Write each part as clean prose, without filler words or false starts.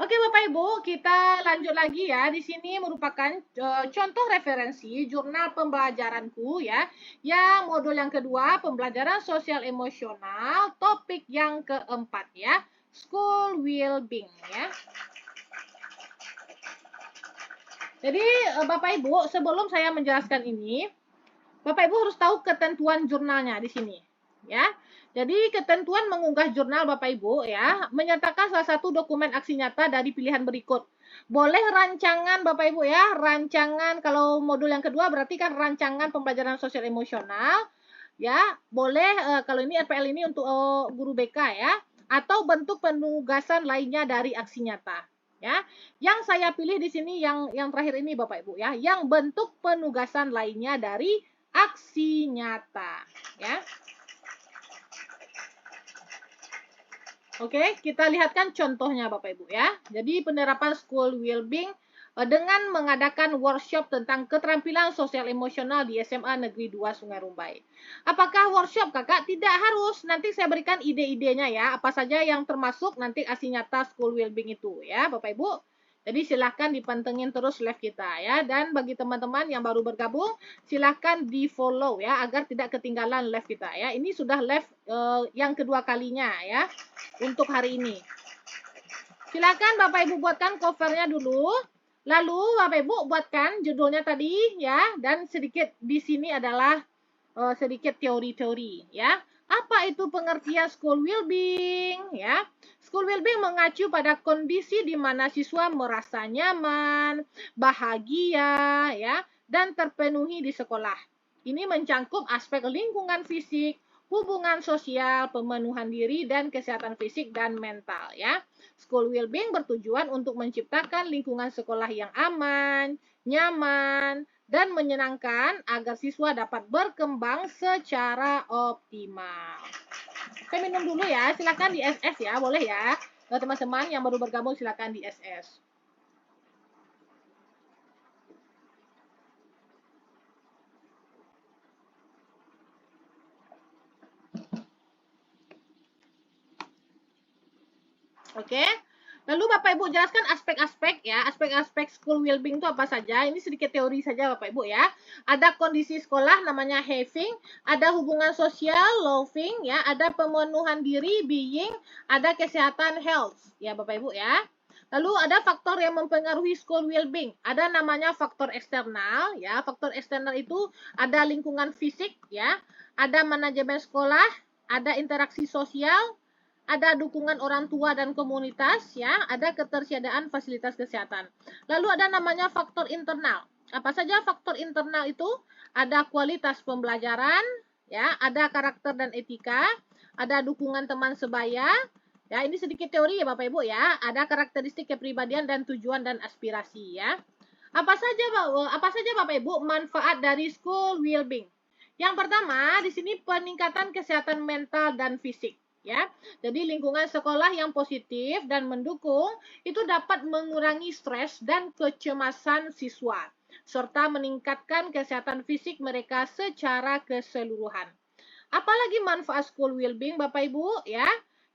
Oke Bapak Ibu, kita lanjut lagi ya. Di sini merupakan contoh referensi jurnal pembelajaranku ya. Yang modul yang kedua, pembelajaran sosial emosional, topik yang keempat ya. School well-being ya. Jadi Bapak Ibu, sebelum saya menjelaskan ini, Bapak Ibu harus tahu ketentuan jurnalnya di sini ya. Jadi ketentuan mengunggah jurnal Bapak Ibu ya, menyatakan salah satu dokumen aksi nyata dari pilihan berikut. Boleh rancangan Bapak Ibu ya, rancangan kalau modul yang kedua berarti kan rancangan pembelajaran sosial emosional ya. Boleh kalau ini RPL ini untuk guru BK ya, atau bentuk penugasan lainnya dari aksi nyata. Ya, yang saya pilih di sini yang terakhir ini Bapak Ibu ya, yang bentuk penugasan lainnya dari aksi nyata ya. Oke, kita lihatkan contohnya Bapak Ibu ya. Jadi penerapan school well-being dengan mengadakan workshop tentang keterampilan sosial emosional di SMA Negeri 2 Sungai Rumbai. Apakah workshop Kakak? Tidak harus. Nanti saya berikan ide-idenya ya. Apa saja yang termasuk nanti aksi nyata school well-being itu ya Bapak Ibu. Jadi silahkan dipantengin terus live kita ya. Dan bagi teman-teman yang baru bergabung, silahkan di follow ya agar tidak ketinggalan live kita ya. Ini sudah live yang kedua kalinya ya untuk hari ini. Silakan Bapak Ibu buatkan covernya dulu. Lalu Bapak Ibu buatkan judulnya tadi ya, dan sedikit di sini adalah sedikit teori-teori ya. Apa itu pengertian school well-being ya? School well-being mengacu pada kondisi di mana siswa merasa nyaman, bahagia ya, dan terpenuhi di sekolah. Ini mencangkup aspek lingkungan fisik, hubungan sosial, pemenuhan diri, dan kesehatan fisik dan mental ya. School well-being bertujuan untuk menciptakan lingkungan sekolah yang aman, nyaman, dan menyenangkan agar siswa dapat berkembang secara optimal. Saya minum dulu ya, silakan di SS ya, boleh ya. Teman-teman yang baru bergabung silakan di SS. Oke. Lalu Bapak Ibu jelaskan aspek-aspek ya, aspek-aspek school well-being itu apa saja. Ini sedikit teori saja Bapak Ibu ya. Ada kondisi sekolah namanya having, ada hubungan sosial loving ya, ada pemenuhan diri being, ada kesehatan health ya Bapak Ibu ya. Lalu ada faktor yang mempengaruhi school well-being. Ada namanya faktor eksternal ya. Faktor eksternal itu ada lingkungan fisik ya, ada manajemen sekolah, ada interaksi sosial, ada dukungan orang tua dan komunitas ya, ada ketersediaan fasilitas kesehatan. Lalu ada namanya faktor internal. Apa saja faktor internal itu? Ada kualitas pembelajaran ya, ada karakter dan etika, ada dukungan teman sebaya. Ya, ini sedikit teori ya Bapak Ibu ya. Ada karakteristik kepribadian dan tujuan dan aspirasi ya. Apa saja Bapak Ibu manfaat dari school well-being? Yang pertama, di sini peningkatan kesehatan mental dan fisik. Ya, jadi lingkungan sekolah yang positif dan mendukung itu dapat mengurangi stres dan kecemasan siswa, serta meningkatkan kesehatan fisik mereka secara keseluruhan. Apalagi manfaat school well-being Bapak Ibu ya,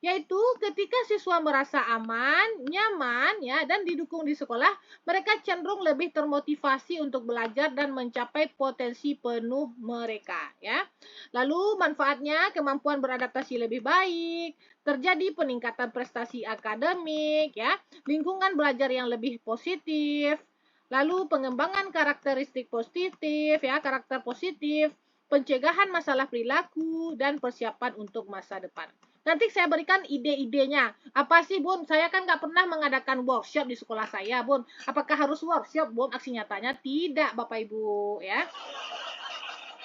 yaitu ketika siswa merasa aman, nyaman ya dan didukung di sekolah, mereka cenderung lebih termotivasi untuk belajar dan mencapai potensi penuh mereka ya. Lalu manfaatnya kemampuan beradaptasi lebih baik, terjadi peningkatan prestasi akademik ya, lingkungan belajar yang lebih positif, lalu pengembangan karakteristik positif ya, karakter positif, pencegahan masalah perilaku, dan persiapan untuk masa depan. Nanti saya berikan ide-idenya. Apa sih Bun? Saya kan nggak pernah mengadakan workshop di sekolah saya Bun. Apakah harus workshop Bun? Aksi nyatanya tidak Bapak Ibu ya.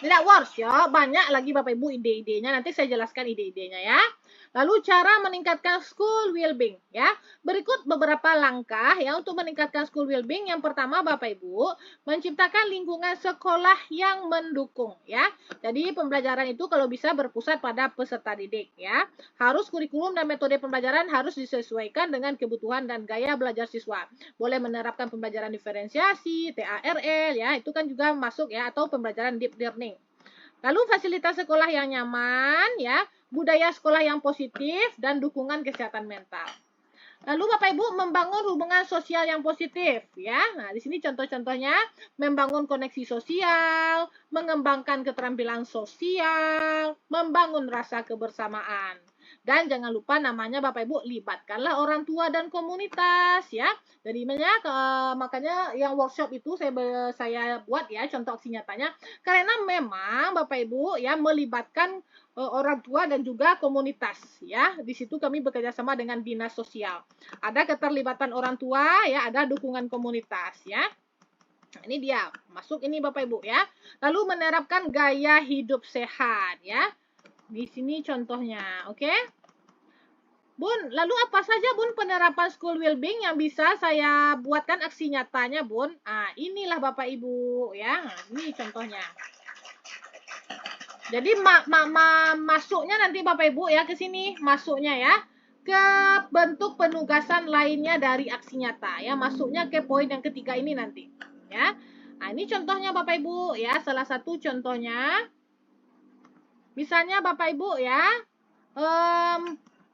Tidak workshop, banyak lagi Bapak Ibu ide-idenya. Nanti saya jelaskan ide-idenya ya. Lalu cara meningkatkan school well-being ya. Berikut beberapa langkah ya untuk meningkatkan school well-being. Yang pertama Bapak Ibu, menciptakan lingkungan sekolah yang mendukung ya. Jadi pembelajaran itu kalau bisa berpusat pada peserta didik ya. Harus kurikulum dan metode pembelajaran harus disesuaikan dengan kebutuhan dan gaya belajar siswa. Boleh menerapkan pembelajaran diferensiasi, TARL ya, itu kan juga masuk ya, atau pembelajaran deep learning. Lalu fasilitas sekolah yang nyaman ya, budaya sekolah yang positif, dan dukungan kesehatan mental. Lalu Bapak Ibu membangun hubungan sosial yang positif ya. Nah, di sini contoh-contohnya membangun koneksi sosial, mengembangkan keterampilan sosial, membangun rasa kebersamaan. Dan jangan lupa namanya Bapak Ibu libatkanlah orang tua dan komunitas ya. Jadi makanya yang workshop itu saya buat ya contoh aksi nyatanya karena memang Bapak Ibu ya melibatkan orang tua dan juga komunitas ya. Di situ kami bekerja sama dengan dinas sosial. Ada keterlibatan orang tua ya, ada dukungan komunitas ya. Nah, ini dia. Masuk ini Bapak Ibu ya. Lalu menerapkan gaya hidup sehat ya. Di sini contohnya, oke? Bun, lalu apa saja Bun penerapan school well-being yang bisa saya buatkan aksi nyatanya Bun? Ah, inilah Bapak Ibu ya. Nah, ini contohnya. Jadi masuknya nanti Bapak Ibu ya ke sini, masuknya ya ke bentuk penugasan lainnya dari aksi nyata ya, masuknya ke poin yang ketiga ini nanti ya. Nah, ini contohnya Bapak Ibu ya, salah satu contohnya misalnya Bapak Ibu ya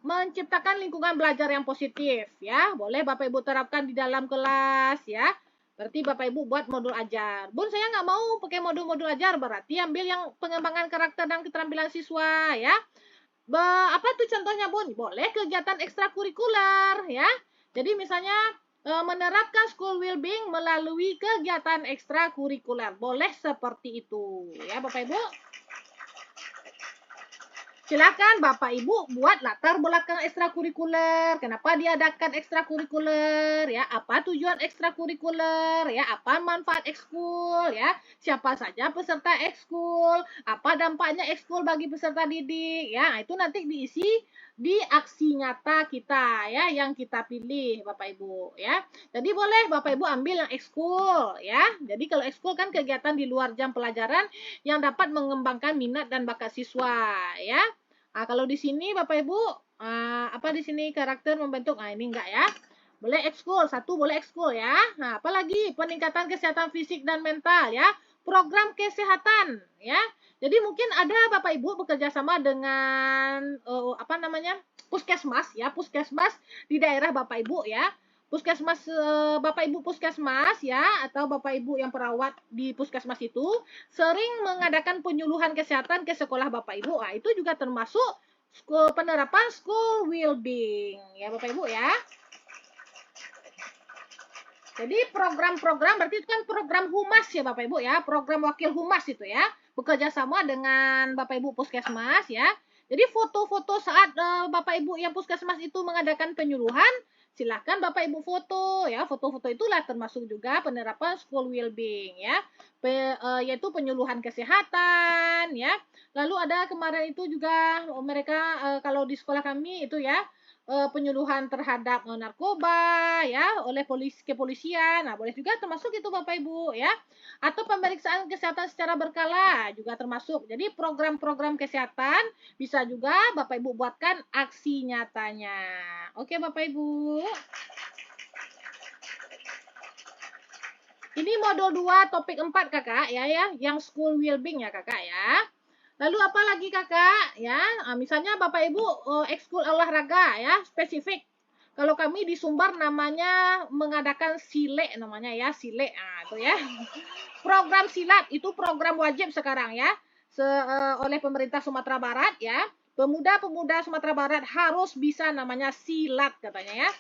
menciptakan lingkungan belajar yang positif ya. Boleh Bapak Ibu terapkan di dalam kelas ya. Berarti Bapak Ibu buat modul ajar. Bun, saya nggak mau pakai modul-modul ajar. Berarti ambil yang pengembangan karakter dan keterampilan siswa ya. Apa tuh contohnya Bun? Boleh kegiatan ekstrakurikuler ya. Jadi misalnya menerapkan school well-being melalui kegiatan ekstrakurikuler. Boleh seperti itu ya Bapak Ibu. Silakan Bapak Ibu buat latar belakang ekstrakurikuler. Kenapa diadakan ekstrakurikuler ya? Apa tujuan ekstrakurikuler ya? Apa manfaat ekskul ya? Siapa saja peserta ekskul? Apa dampaknya ekskul bagi peserta didik ya? Nah, itu nanti diisi di aksi nyata kita ya yang kita pilih Bapak Ibu ya. Jadi boleh Bapak Ibu ambil yang ekskul ya. Jadi kalau ekskul kan kegiatan di luar jam pelajaran yang dapat mengembangkan minat dan bakat siswa ya. Nah, kalau di sini Bapak Ibu apa di sini karakter membentuk. Nah, ini enggak ya. Boleh ekskul, satu boleh ekskul ya. Nah, apalagi peningkatan kesehatan fisik dan mental ya. Program kesehatan ya. Jadi mungkin ada Bapak Ibu bekerja sama dengan apa namanya? Puskesmas ya, puskesmas di daerah Bapak Ibu ya. Puskesmas Bapak Ibu puskesmas ya atau Bapak Ibu yang perawat di puskesmas itu sering mengadakan penyuluhan kesehatan ke sekolah Bapak Ibu. Nah, itu juga termasuk penerapan school well-being ya Bapak Ibu ya. Jadi program-program berarti itu kan program humas ya Bapak Ibu ya, program wakil humas itu ya, bekerja sama dengan Bapak Ibu puskesmas ya. Jadi foto-foto saat Bapak Ibu yang puskesmas itu mengadakan penyuluhan, silakan Bapak Ibu foto ya. Foto-foto itulah termasuk juga penerapan school well-being ya, yaitu penyuluhan kesehatan ya. Lalu ada kemarin itu juga mereka kalau di sekolah kami itu ya penyuluhan terhadap narkoba ya oleh kepolisian. Nah, boleh juga termasuk itu Bapak Ibu ya. Atau pemeriksaan kesehatan secara berkala juga termasuk. Jadi program-program kesehatan bisa juga Bapak Ibu buatkan aksi nyatanya. Oke Bapak Ibu. Ini modul 2 topik 4 Kakak ya yang school well-being ya Kakak ya. Lalu apa lagi Kakak ya? Misalnya Bapak Ibu ekskul olahraga ya, spesifik. Kalau kami di Sumbar namanya mengadakan sile namanya ya, sile. Nah, itu ya. Program silat itu program wajib sekarang ya. Oleh pemerintah Sumatera Barat ya. Pemuda-pemuda Sumatera Barat harus bisa namanya silat katanya ya.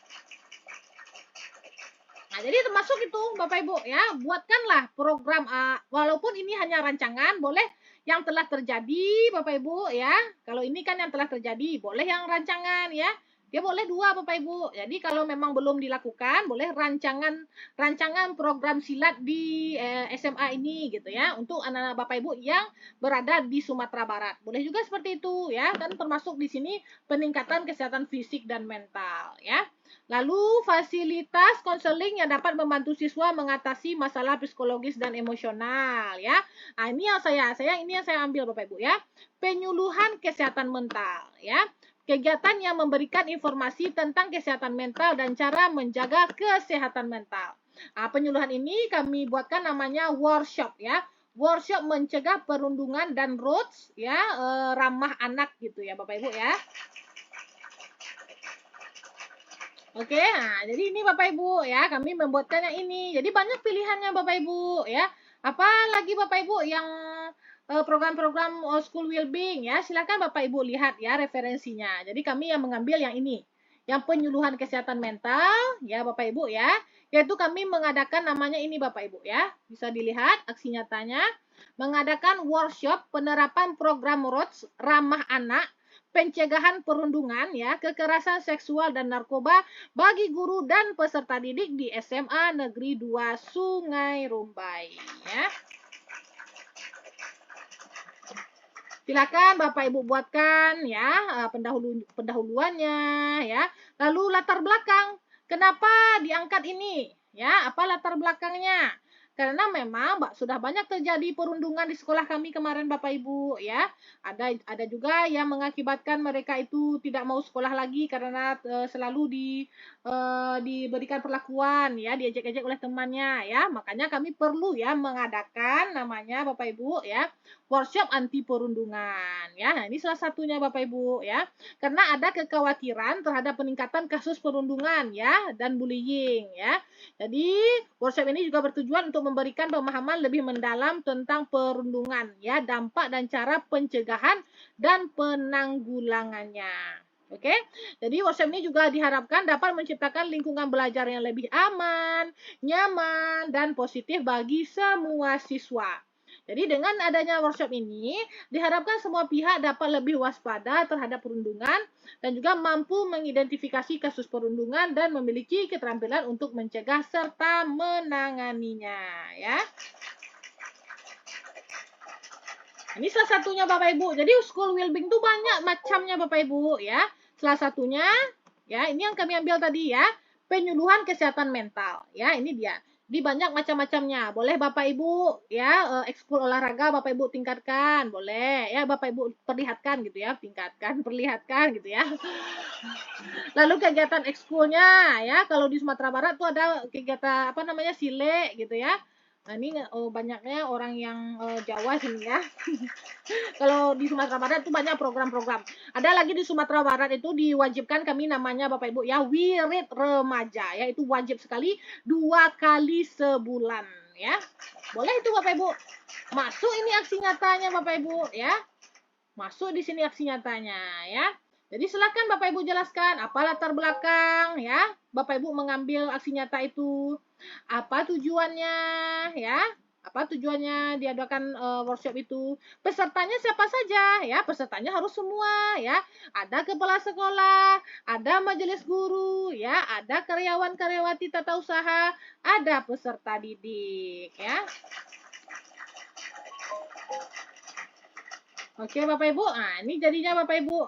Nah, jadi termasuk itu Bapak Ibu ya, buatkanlah program walaupun ini hanya rancangan, boleh yang telah terjadi Bapak Ibu ya. Kalau ini kan yang telah terjadi, boleh yang rancangan ya. Dia boleh 2 Bapak Ibu. Jadi kalau memang belum dilakukan, boleh rancangan program silat di SMA ini gitu ya, untuk anak-anak Bapak Ibu yang berada di Sumatera Barat. Boleh juga seperti itu ya, kan termasuk di sini peningkatan kesehatan fisik dan mental ya. Lalu fasilitas konseling yang dapat membantu siswa mengatasi masalah psikologis dan emosional ya. Nah, ini yang saya ambil Bapak Ibu ya. Penyuluhan kesehatan mental ya. Kegiatan yang memberikan informasi tentang kesehatan mental dan cara menjaga kesehatan mental. Nah, penyuluhan ini kami buatkan namanya workshop ya. Workshop mencegah perundungan dan roots ya, ramah anak gitu ya Bapak Ibu ya. Oke, nah jadi ini Bapak Ibu ya, kami membuatkan yang ini. Jadi banyak pilihannya Bapak Ibu ya. Apalagi Bapak Ibu yang program-program school well-being ya, silakan Bapak Ibu lihat ya referensinya. Jadi kami yang mengambil yang ini. Yang penyuluhan kesehatan mental ya Bapak Ibu ya. Yaitu kami mengadakan namanya ini Bapak Ibu ya. Bisa dilihat aksi nyatanya. Mengadakan workshop penerapan program ROTS ramah anak pencegahan perundungan ya, kekerasan seksual dan narkoba bagi guru dan peserta didik di SMA Negeri 2 Sungai Rumbai ya. Silakan Bapak Ibu buatkan ya pendahuluannya ya. Lalu latar belakang. Kenapa diangkat ini? Ya, apa latar belakangnya? Karena memang sudah banyak terjadi perundungan di sekolah kami kemarin Bapak Ibu ya. Ada juga yang mengakibatkan mereka itu tidak mau sekolah lagi karena selalu diberikan perlakuan ya, diejek-ejek oleh temannya ya. Makanya kami perlu ya mengadakan namanya Bapak Ibu ya workshop anti perundungan ya. Nah, ini salah satunya Bapak Ibu ya. Karena ada kekhawatiran terhadap peningkatan kasus perundungan ya dan bullying ya. Jadi, workshop ini juga bertujuan untuk memberikan pemahaman lebih mendalam tentang perundungan ya, dampak dan cara pencegahan dan penanggulangannya. Oke, jadi workshop ini juga diharapkan dapat menciptakan lingkungan belajar yang lebih aman, nyaman, dan positif bagi semua siswa. Jadi dengan adanya workshop ini, diharapkan semua pihak dapat lebih waspada terhadap perundungan dan juga mampu mengidentifikasi kasus perundungan dan memiliki keterampilan untuk mencegah serta menanganinya, ya. Ini salah satunya Bapak Ibu. Jadi school well-being itu banyak macamnya Bapak Ibu, ya. Salah satunya, ya, ini yang kami ambil tadi ya, penyuluhan kesehatan mental, ya, ini dia. Di banyak macam-macamnya. Boleh Bapak Ibu ya ekskul olahraga Bapak Ibu tingkatkan, boleh ya Bapak Ibu perlihatkan gitu ya, tingkatkan, perlihatkan gitu ya. Lalu kegiatan ekskulnya ya, kalau di Sumatera Barat tuh ada kegiatan apa namanya sile gitu ya. Nah ini banyaknya orang yang Jawa sini ya. Kalau di Sumatera Barat itu banyak program-program. Ada lagi di Sumatera Barat itu diwajibkan kami namanya Bapak Ibu ya wirid remaja ya itu wajib sekali 2 kali sebulan ya. Boleh itu Bapak Ibu. Masuk ini aksi nyatanya Bapak Ibu ya. Masuk di sini aksi nyatanya ya. Jadi silakan Bapak Ibu jelaskan apa latar belakang ya. Bapak Ibu mengambil aksi nyata itu. Apa tujuannya ya? Apa tujuannya diadakan workshop itu? Pesertanya siapa saja ya? Pesertanya harus semua ya. Ada kepala sekolah, ada majelis guru ya, ada karyawan-karyawati tata usaha, ada peserta didik ya. Oke Bapak Ibu, nah ini jadinya Bapak Ibu.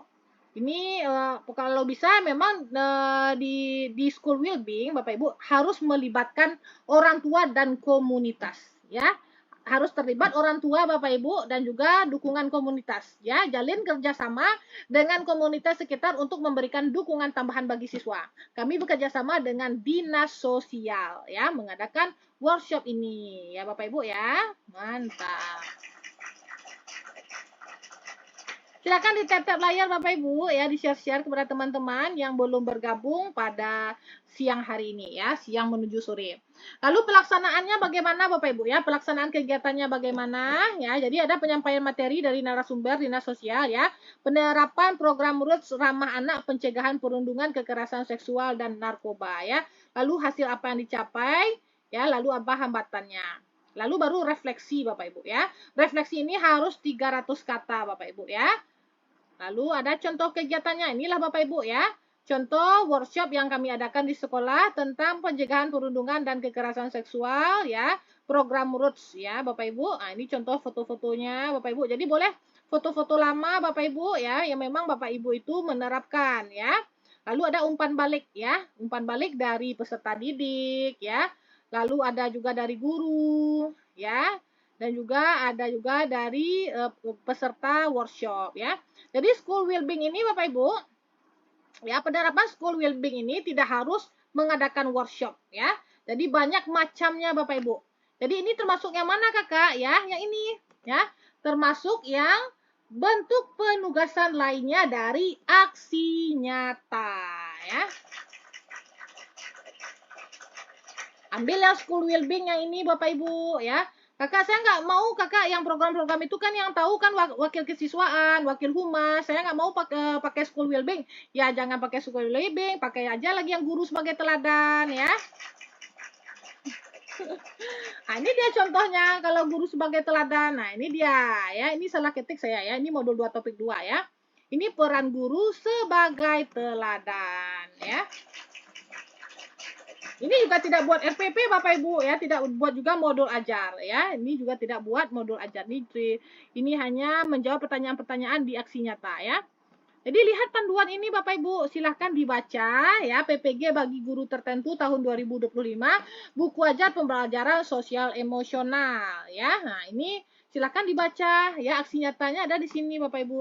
Ini kalau bisa memang di school well-being Bapak Ibu harus melibatkan orang tua dan komunitas ya. Harus terlibat orang tua Bapak Ibu dan juga dukungan komunitas ya. Jalin kerjasama dengan komunitas sekitar untuk memberikan dukungan tambahan bagi siswa. Kami bekerja sama dengan dinas sosial ya mengadakan workshop ini ya Bapak Ibu ya. Mantap. Silakan di tap-tap layar Bapak Ibu ya di-share-share kepada teman-teman yang belum bergabung pada siang hari ini ya, siang menuju sore. Lalu pelaksanaannya bagaimana Bapak Ibu ya? Pelaksanaan kegiatannya bagaimana ya? Jadi ada penyampaian materi dari narasumber dinas sosial ya, penerapan program ROTS ramah anak pencegahan perundungan kekerasan seksual dan narkoba ya. Lalu hasil apa yang dicapai ya, lalu apa hambatannya. Lalu baru refleksi Bapak Ibu ya. Refleksi ini harus 300 kata Bapak Ibu ya. Lalu ada contoh kegiatannya. Inilah Bapak Ibu ya. Contoh workshop yang kami adakan di sekolah tentang pencegahan perundungan dan kekerasan seksual ya. Program ROTS ya Bapak Ibu. Nah, ini contoh foto-fotonya Bapak Ibu. Jadi boleh foto-foto lama Bapak Ibu ya yang memang Bapak Ibu itu menerapkan ya. Lalu ada umpan balik ya. Umpan balik dari peserta didik ya. Lalu ada juga dari guru ya. Dan juga ada juga dari peserta workshop ya. Jadi school well-being ini Bapak Ibu, ya penerapan school well-being ini tidak harus mengadakan workshop ya. Jadi banyak macamnya Bapak Ibu. Jadi ini termasuk yang mana Kakak ya? Yang ini ya. Termasuk yang bentuk penugasan lainnya dari aksi nyata ya. Ambil yang school well-being yang ini Bapak Ibu ya. Kakak saya nggak mau kakak yang program-program itu kan yang tahu kan wakil kesiswaan, wakil humas. Saya nggak mau pakai school well-being. Ya jangan pakai school well-being, pakai aja lagi yang guru sebagai teladan ya. Nah, ini dia contohnya kalau guru sebagai teladan. Nah, ini dia ya. Ini salah ketik saya ya. Ini modul 2 topik 2 ya. Ini peran guru sebagai teladan ya. Ini juga tidak buat RPP Bapak Ibu ya, tidak buat juga modul ajar ya. Ini juga tidak buat modul ajar. Ini hanya menjawab pertanyaan-pertanyaan di aksi nyata ya. Jadi lihat panduan ini Bapak Ibu, silahkan dibaca ya, PPG bagi guru tertentu tahun 2025, buku ajar pembelajaran sosial emosional ya. Nah, ini silahkan dibaca ya, aksi nyatanya ada di sini Bapak Ibu.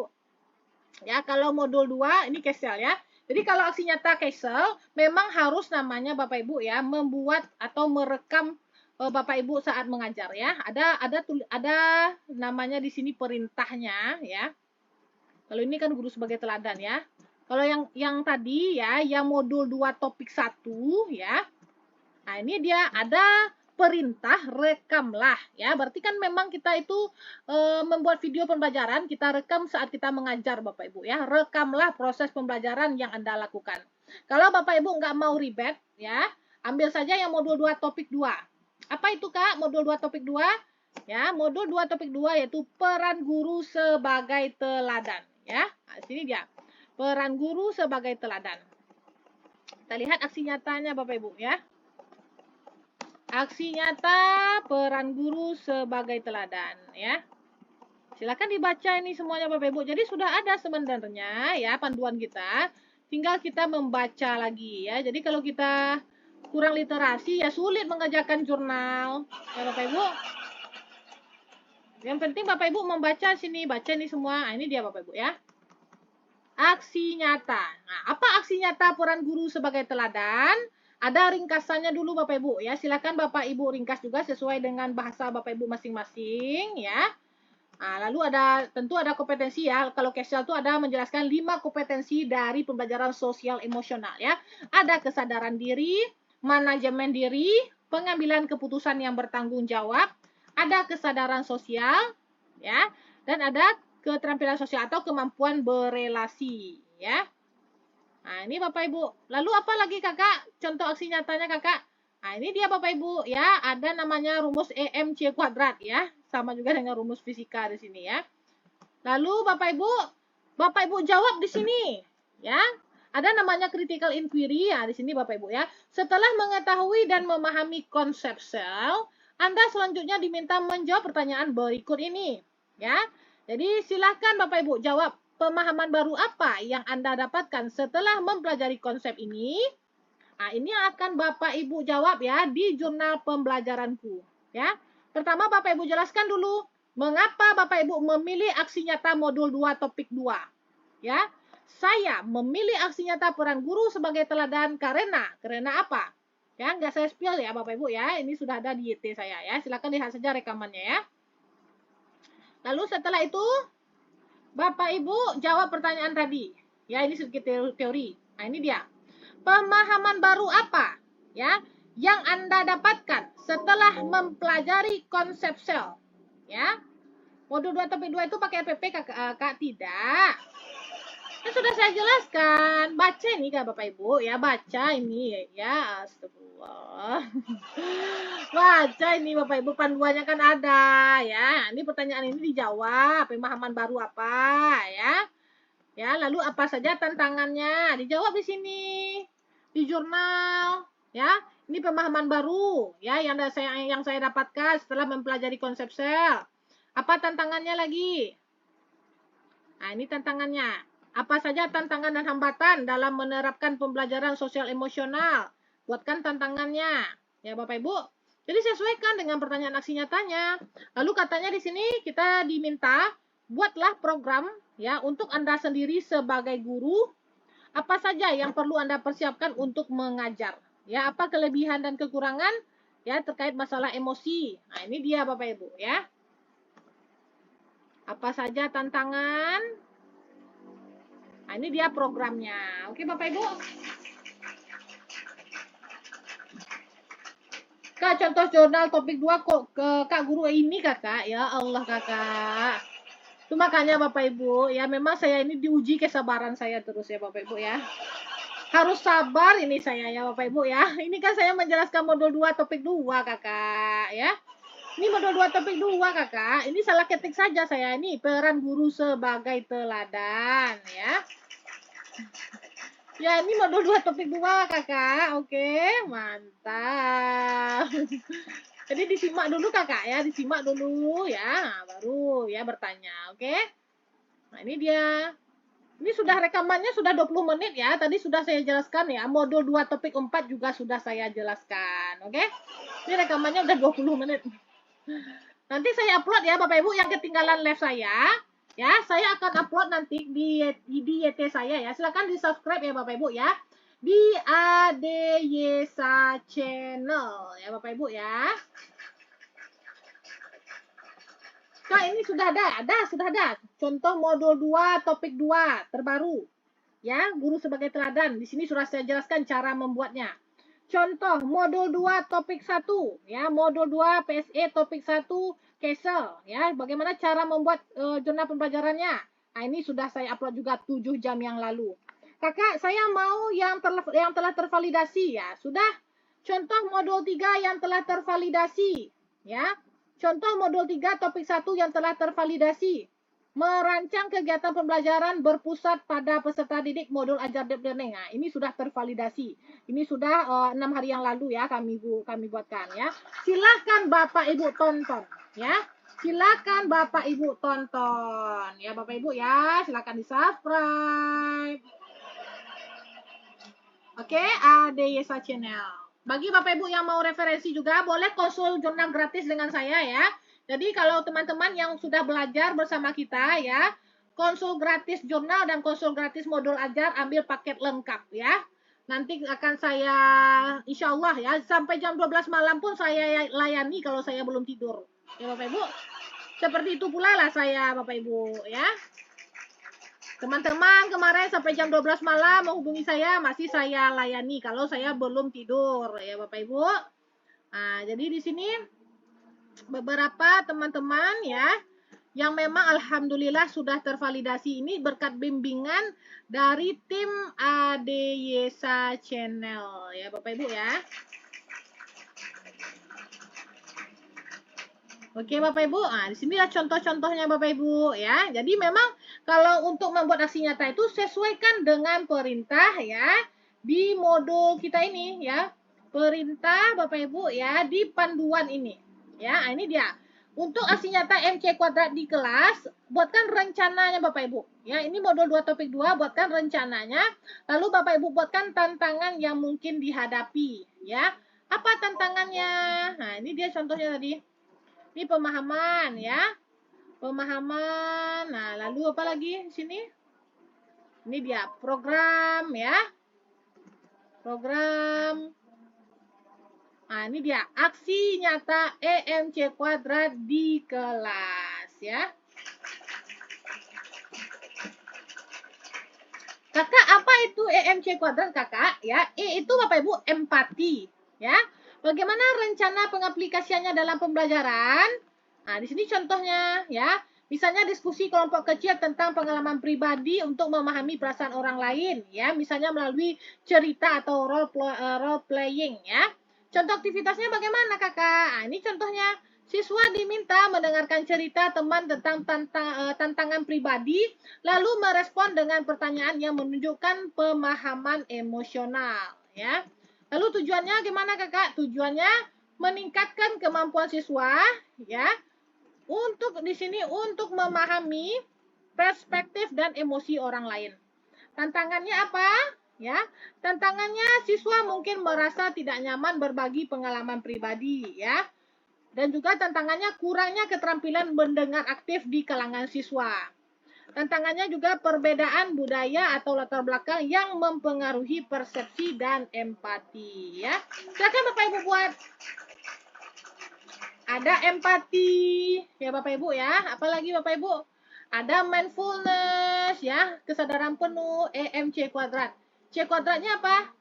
Ya, kalau modul 2 ini Kesel ya. Jadi kalau aksi nyata Kesel memang harus namanya Bapak Ibu ya, membuat atau merekam Bapak Ibu saat mengajar ya. Ada namanya di sini perintahnya ya. Kalau ini kan guru sebagai teladan ya. Kalau yang tadi ya, yang modul 2 topik 1 ya. Nah, ini dia ada perintah rekamlah ya. Berarti kan memang kita itu membuat video pembelajaran, kita rekam saat kita mengajar Bapak Ibu ya. Rekamlah proses pembelajaran yang Anda lakukan. Kalau Bapak Ibu nggak mau ribet ya, ambil saja yang modul 2 topik 2. Apa itu Kak? Modul 2 topik 2? Ya, modul 2 topik 2 yaitu peran guru sebagai teladan ya. Nah, sini dia. Peran guru sebagai teladan. Kita lihat aksi nyatanya Bapak Ibu ya. Aksi nyata peran guru sebagai teladan ya. Silakan dibaca ini semuanya Bapak Ibu. Jadi sudah ada sebenarnya ya panduan kita. Tinggal kita membaca lagi ya. Jadi kalau kita kurang literasi ya sulit mengerjakan jurnal. Ya Bapak Ibu. Yang penting Bapak Ibu membaca sini, baca ini semua. Nah, ini dia Bapak Ibu ya. Aksi nyata. Nah, apa aksi nyata peran guru sebagai teladan? Ada ringkasannya dulu Bapak Ibu ya. Silakan Bapak Ibu ringkas juga sesuai dengan bahasa Bapak Ibu masing-masing ya. Nah, lalu tentu ada kompetensi ya. Kalau Kesel itu ada menjelaskan 5 kompetensi dari pembelajaran sosial emosional ya. Ada kesadaran diri, manajemen diri, pengambilan keputusan yang bertanggung jawab, ada kesadaran sosial ya, dan ada keterampilan sosial atau kemampuan berelasi ya. Nah, ini Bapak Ibu. Lalu apa lagi Kakak? Contoh aksi nyatanya Kakak. Nah, ini dia Bapak Ibu ya, ada namanya rumus EMC kuadrat ya. Sama juga dengan rumus fisika di sini ya. Lalu Bapak Ibu jawab di sini ya. Ada namanya critical inquiry ya di sini Bapak Ibu ya. Setelah mengetahui dan memahami konsep sel, Anda selanjutnya diminta menjawab pertanyaan berikut ini ya. Jadi silakan Bapak Ibu jawab. Pemahaman baru apa yang Anda dapatkan setelah mempelajari konsep ini? Nah, ini akan Bapak Ibu jawab ya di jurnal pembelajaranku. Ya. Pertama Bapak Ibu jelaskan dulu mengapa Bapak Ibu memilih aksi nyata modul 2 topik 2. Ya. Saya memilih aksi nyata peran guru sebagai teladan karena apa? Ya, nggak saya spill ya Bapak Ibu ya. Ini sudah ada di YT saya ya. Silakan lihat saja rekamannya ya. Lalu setelah itu Bapak Ibu jawab pertanyaan tadi. Ya, ini sedikit teori. Nah, ini dia. Pemahaman baru apa ya yang Anda dapatkan setelah mempelajari konsep sel? Ya. Modul 2 topik 2 itu pakai RPP Kak? Tidak. Kan sudah saya jelaskan. Baca ini Kak Bapak Ibu ya, baca ini ya. Astagfirullah. Baca ini Bapak Ibu, panduannya kan ada ya. Ini pertanyaan ini dijawab, pemahaman baru apa ya? Ya, lalu apa saja tantangannya? Dijawab di sini. Di jurnal ya. Ini pemahaman baru ya yang saya dapatkan setelah mempelajari konsep sel. Apa tantangannya lagi? Nah, ini tantangannya. Apa saja tantangan dan hambatan dalam menerapkan pembelajaran sosial emosional? Buatkan tantangannya. Ya, Bapak Ibu. Jadi sesuaikan dengan pertanyaan aksi nyatanya. Lalu katanya di sini kita diminta buatlah program ya untuk Anda sendiri sebagai guru. Apa saja yang perlu Anda persiapkan untuk mengajar? Ya, apa kelebihan dan kekurangan ya terkait masalah emosi? Nah, ini dia Bapak Ibu ya. Apa saja tantangan? Nah, ini dia programnya. Oke, Bapak Ibu. inilah contoh jurnal topik 2 kok ke Kak Guru ini Kakak. Ya Allah Kakak. Itu makanya Bapak Ibu, ya memang saya ini diuji kesabaran saya terus ya Bapak Ibu ya. Harus sabar ini saya ya Bapak Ibu ya. Ini kan saya menjelaskan modul 2 topik 2 Kakak ya. Ini modul 2 topik 2 Kakak. Ini salah ketik saja saya ini peran guru sebagai teladan ya. Ya, ini modul 2 topik 2 Kakak. Oke, mantap. Jadi disimak dulu Kakak ya, disimak dulu ya. Nah, baru ya bertanya, oke? Nah, ini dia. Ini sudah rekamannya sudah 20 menit ya. Tadi sudah saya jelaskan ya. Modul 2 topik 4 juga sudah saya jelaskan, oke? Ini rekamannya udah 20 menit. Nanti saya upload ya Bapak Ibu yang ketinggalan live saya. Ya, saya akan upload nanti di YT saya ya. Silakan di-subscribe ya Bapak Ibu ya. Di Adeyesa Channel ya Bapak Ibu ya. Kak, ini sudah ada. Contoh modul 2 topik 2 terbaru. Ya, guru sebagai teladan. Di sini sudah saya jelaskan cara membuatnya. Contoh modul 2 topik 1 ya, modul 2 PSE topik 1 Castle ya, bagaimana cara membuat jurnal pembelajarannya. Nah, ini sudah saya upload juga 7 jam yang lalu. Kakak, saya mau yang telah tervalidasi ya. Sudah. Contoh modul 3 yang telah tervalidasi ya. Contoh modul 3 topik 1 yang telah tervalidasi. Merancang kegiatan pembelajaran berpusat pada peserta didik modul ajar deep learning. Nah, ini sudah tervalidasi. Ini sudah 6 hari yang lalu ya kami buatkan ya. Silahkan Bapak Ibu tonton ya. Silakan Bapak Ibu tonton ya Bapak Ibu ya. Silakan di-subscribe. Oke, Adeyesa Channel. Bagi Bapak Ibu yang mau referensi juga boleh konsul jurnal gratis dengan saya ya. Jadi kalau teman-teman yang sudah belajar bersama kita ya, konsul gratis jurnal dan konsul gratis modul ajar, ambil paket lengkap ya. Nanti akan saya, insya Allah ya, sampai jam 12 malam pun saya layani kalau saya belum tidur. Ya Bapak Ibu, seperti itu pula lah saya Bapak Ibu ya. Teman-teman kemarin sampai jam 12 malam menghubungi saya, masih saya layani kalau saya belum tidur ya Bapak Ibu. Nah, jadi di sini beberapa teman-teman ya yang memang alhamdulillah sudah tervalidasi ini berkat bimbingan dari tim Adeyesa Channel ya Bapak Ibu ya. Oke Bapak Ibu, nah di sinilah contoh-contohnya Bapak Ibu ya. Jadi memang kalau untuk membuat aksi nyata itu sesuaikan dengan perintah ya di modul kita ini ya. Perintah Bapak Ibu ya di panduan ini. Ya, nah, ini dia. Untuk aksi nyata MC kuadrat di kelas, buatkan rencananya Bapak Ibu. Ya, ini modul 2 topik 2, buatkan rencananya. Lalu Bapak Ibu buatkan tantangan yang mungkin dihadapi ya. Apa tantangannya? Nah, ini dia contohnya tadi. Ini pemahaman ya. Pemahaman. Nah, lalu apa lagi di sini? Ini dia program ya. Program. Nah, ini dia aksi nyata EMC kuadrat di kelas ya. Kakak, apa itu EMC kuadrat Kakak? Ya, E itu Bapak Ibu empati ya. Bagaimana rencana pengaplikasiannya dalam pembelajaran? Nah, di sini contohnya ya. Misalnya diskusi kelompok kecil tentang pengalaman pribadi untuk memahami perasaan orang lain ya, misalnya melalui cerita atau role playing ya. Contoh aktivitasnya bagaimana Kakak? Nah, ini contohnya. Siswa diminta mendengarkan cerita teman tentang tantangan pribadi, lalu merespon dengan pertanyaan yang menunjukkan pemahaman emosional ya. Lalu tujuannya gimana Kakak? Tujuannya meningkatkan kemampuan siswa ya. Untuk di sini untuk memahami perspektif dan emosi orang lain. Tantangannya apa? Ya, tantangannya siswa mungkin merasa tidak nyaman berbagi pengalaman pribadi ya. Dan juga tantangannya kurangnya keterampilan mendengar aktif di kalangan siswa. Tantangannya juga perbedaan budaya atau latar belakang yang mempengaruhi persepsi dan empati ya. Silakan Bapak Ibu buat. Ada empati ya Bapak Ibu ya. Apalagi Bapak Ibu? Ada mindfulness ya, kesadaran penuh, EMC kuadrat. C kuadratnya apa?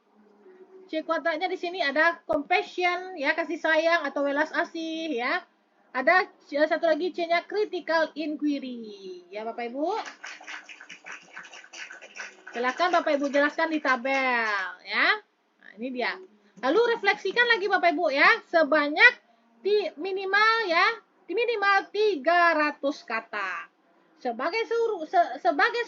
C C kuadratnya di sini ada compassion ya, kasih sayang atau welas asih ya. Ada satu lagi C-nya critical inquiry ya Bapak Ibu. Silakan Bapak Ibu jelaskan di tabel ya. Nah, ini dia. Lalu refleksikan lagi Bapak Ibu ya, sebanyak minimal 300 kata. Sebagai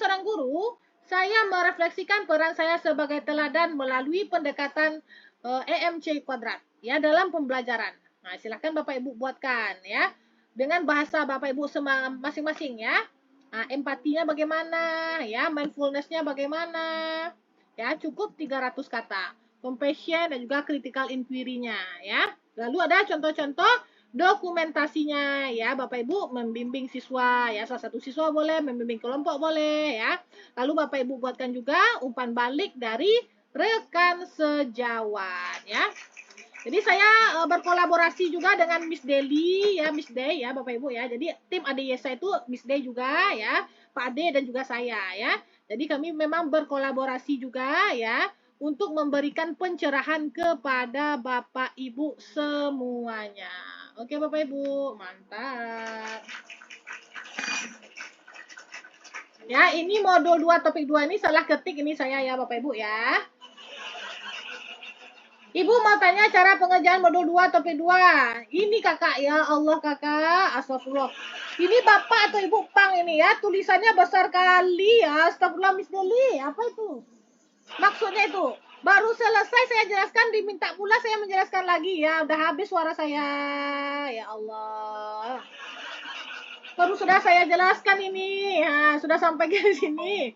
seorang guru, saya merefleksikan peran saya sebagai teladan melalui pendekatan EMC kuadrat ya dalam pembelajaran. Nah, silakan Bapak Ibu buatkan ya dengan bahasa Bapak Ibu masing-masing ya. Nah, empatinya bagaimana ya, mindfulness-nya bagaimana. Ya, cukup 300 kata. Compassion dan juga critical inquiry-nya ya. Lalu ada contoh-contoh dokumentasinya ya Bapak Ibu membimbing siswa ya, salah satu siswa boleh, membimbing kelompok boleh ya. Lalu Bapak Ibu buatkan juga umpan balik dari rekan sejawat ya. Jadi saya berkolaborasi juga dengan Miss Deli ya, Miss Day ya Bapak Ibu ya. Jadi tim ADYSA itu Miss Day juga ya, Pak Ade dan juga saya ya. Jadi kami memang berkolaborasi juga ya untuk memberikan pencerahan kepada Bapak Ibu semuanya. Oke Bapak Ibu, mantap. Ya, ini modul 2 topik 2 ini salah ketik ini saya ya Bapak Ibu ya. Ibu mau tanya cara pengerjaan modul 2 topik 2. Ini kakak ya, Allah kakak, astagfirullah. Ini bapak atau ibu pang ini ya, tulisannya besar kali ya, astagfirullah Miss Deli. Apa itu? Maksudnya itu, baru selesai saya jelaskan, diminta pula saya menjelaskan lagi ya, udah habis suara saya. Ya Allah. Baru sudah saya jelaskan ini, ya, sudah sampai ke sini.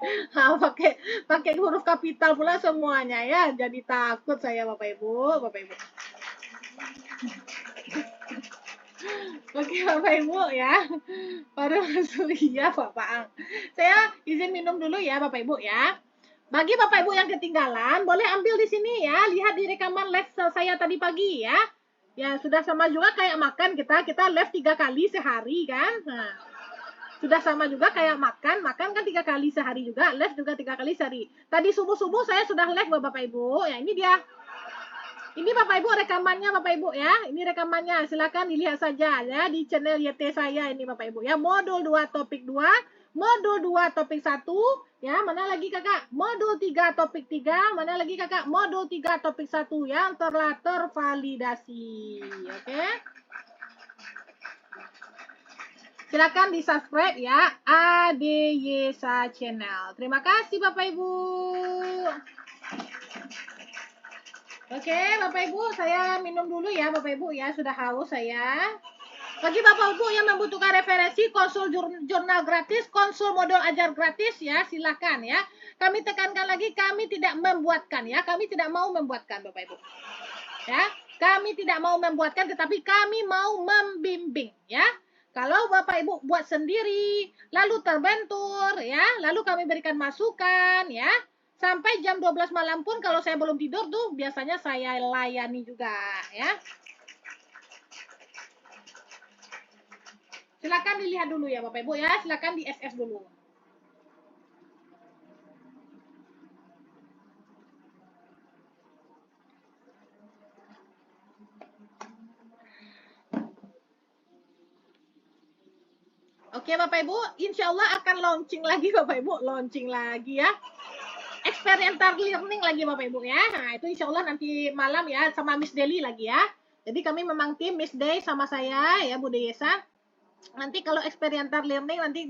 Pakai huruf kapital pula semuanya ya. Jadi takut saya Bapak Ibu. Oke Bapak Ibu ya. Baru masuk ya Bapak. Saya izin minum dulu ya Bapak Ibu ya. Bagi Bapak Ibu yang ketinggalan, boleh ambil di sini ya. Lihat di rekaman live saya tadi pagi ya. Ya, sudah sama juga kayak makan kita live 3 kali sehari kan. Nah, sudah sama juga kayak makan kan 3 kali sehari juga, live juga 3 kali sehari. Tadi subuh-subuh saya sudah live Bapak Ibu. Ya, ini dia. Ini Bapak Ibu rekamannya Bapak Ibu ya. Ini rekamannya. Silakan dilihat saja ya di channel YT saya ini Bapak Ibu ya. Modul 2 topik 2, modul 2 topik 1, ya. Mana lagi Kakak? Modul 3 topik 3, mana lagi Kakak? Modul 3 topik 1 yang telah tervalidasi. Oke? Silakan di-subscribe ya ADYSA channel. Terima kasih Bapak Ibu. Oke, Bapak Ibu, saya minum dulu ya, Bapak Ibu ya, sudah haus saya. Bagi Bapak Ibu yang membutuhkan referensi, konsul jurnal gratis, konsul modul ajar gratis ya, silakan ya. Kami tekankan lagi, kami tidak membuatkan ya, kami tidak mau membuatkan Bapak Ibu. Ya, kami tidak mau membuatkan, tetapi kami mau membimbing ya. Kalau Bapak Ibu buat sendiri, lalu terbentur ya, lalu kami berikan masukan ya. Sampai jam 12 malam pun kalau saya belum tidur tuh biasanya saya layani juga ya. Silakan dilihat dulu ya Bapak Ibu ya, silakan di SS dulu. Oke Bapak Ibu, insya Allah akan launching lagi Bapak Ibu, launching lagi ya. Experiential learning lagi Bapak Ibu ya. Nah, itu insya Allah nanti malam ya sama Miss Deli lagi ya. Jadi kami memang tim Miss Day sama saya ya Bu Deyesa. Nanti kalau experiential learning nanti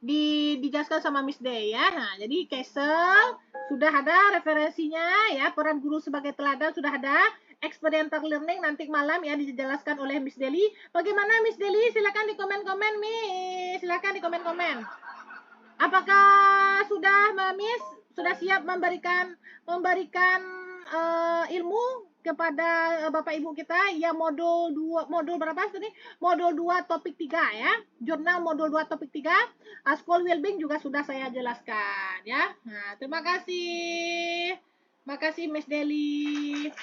dijelaskan sama Miss Day ya. Nah, jadi Castle sudah ada referensinya ya, peran guru sebagai teladan sudah ada. Experiential learning nanti malam ya dijelaskan oleh Miss Deli. Bagaimana Miss Deli? Silakan di komen-komen Miss. Silakan di komen-komen. Apakah sudah Miss sudah siap memberikan ilmu kepada Bapak Ibu kita ya, modul berapa tadi? Modul 2 topik 3 ya. Jurnal modul 2 topik 3. School Wellbeing juga sudah saya jelaskan ya. Nah, terima kasih. Terima kasih Miss Deli.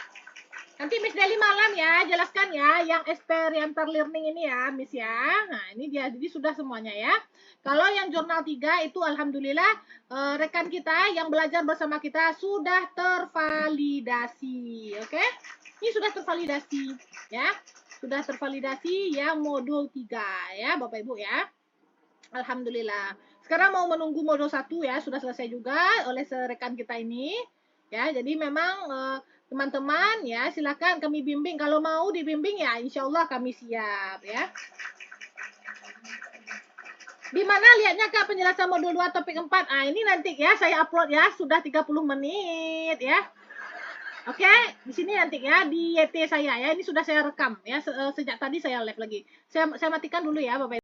Nanti Miss Deli malam ya, jelaskan ya yang experiential learning ini ya, Miss ya. Nah, ini dia, jadi sudah semuanya ya. Kalau yang jurnal 3 itu alhamdulillah rekan kita yang belajar bersama kita sudah tervalidasi. Oke? Ini sudah tervalidasi ya. Sudah tervalidasi yang modul 3 ya, Bapak Ibu ya. Alhamdulillah. Sekarang mau menunggu modul 1 ya, sudah selesai juga oleh rekan kita ini. Ya, jadi memang teman-teman ya silakan kami bimbing. Kalau mau dibimbing ya insya Allah kami siap ya. Di mana lihatnya Kak penjelasan modul 2 topik 4? Ah, ini nanti ya saya upload ya, sudah 30 menit ya. Oke, di sini nanti ya di YT saya ya. Ini sudah saya rekam ya. Sejak tadi saya live lagi. Saya matikan dulu ya Bapak Ibu.